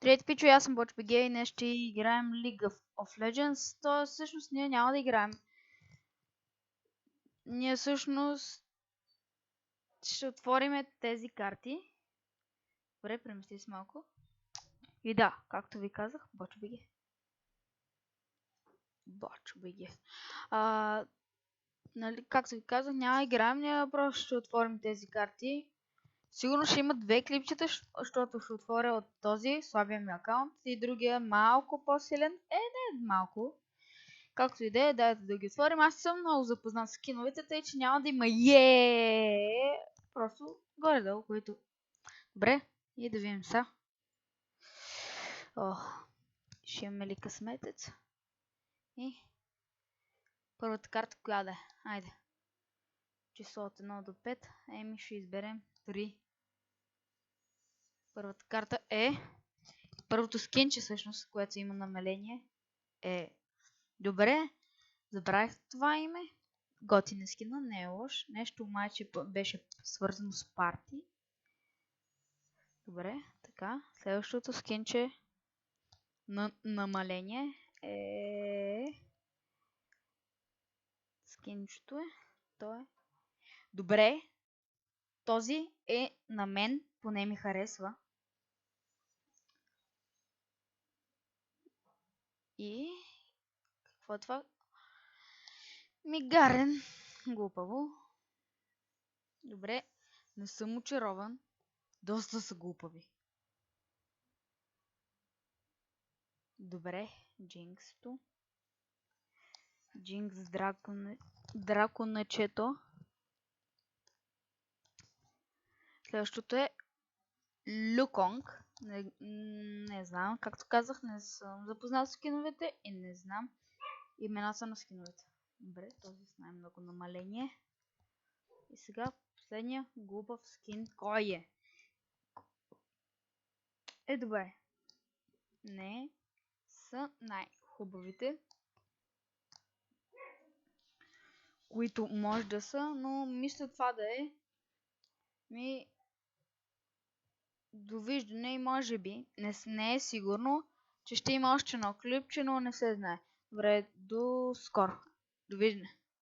Здравейте, Пичо, аз съм BochBG и днес ще играем League of Legends. То всъщност ние няма да играем. Ние всъщност ще отворим тези карти. Добре, премести се малко. И да, както ви казах, BochBG. BochBG. Нали, както ви казах, няма да играем, ние просто ще отворим тези карти. Сигурно ще има две клипчета, защото ще отворя от този слабия ми акаунт и другия малко по-силен. Не малко. Както и да е, дайте да ги отворим. Аз съм много запознат с скиновете, тъй че няма да има просто горе-долу, които... Добре, и да видим са. Ще имаме ли късметец? И първата карта коя да е? Айде. Число от 1 до 5. Еми ще изберем 3. Първата карта е... Първото скинче всъщност, което има намаление е... Добре, забравих това име. Готина скина, не е лош. Нещо обаче беше свързано с парти. Добре, така. Следващото скинче на намаление е... Скинчето е. То е. Добре. Този е на мен, поне ми харесва. И... Какво е това? Мигарен. Глупаво. Добре. Не съм очарован. Доста са глупави. Добре. Джинксто. Джинкс драконачето. Следващото е Люконг. Не знам, както казах, не съм запознал с скиновете и не знам имената на скиновете. Добре, този с най-много намаление. И сега последния глупав скин. Кой е? Добре. Не са най-хубавите, които може да са, но мисля това да е. Довиждане и може би, не е сигурно, че ще има още едно клипче, но не се знае. Добре, до скоро. Довиждане.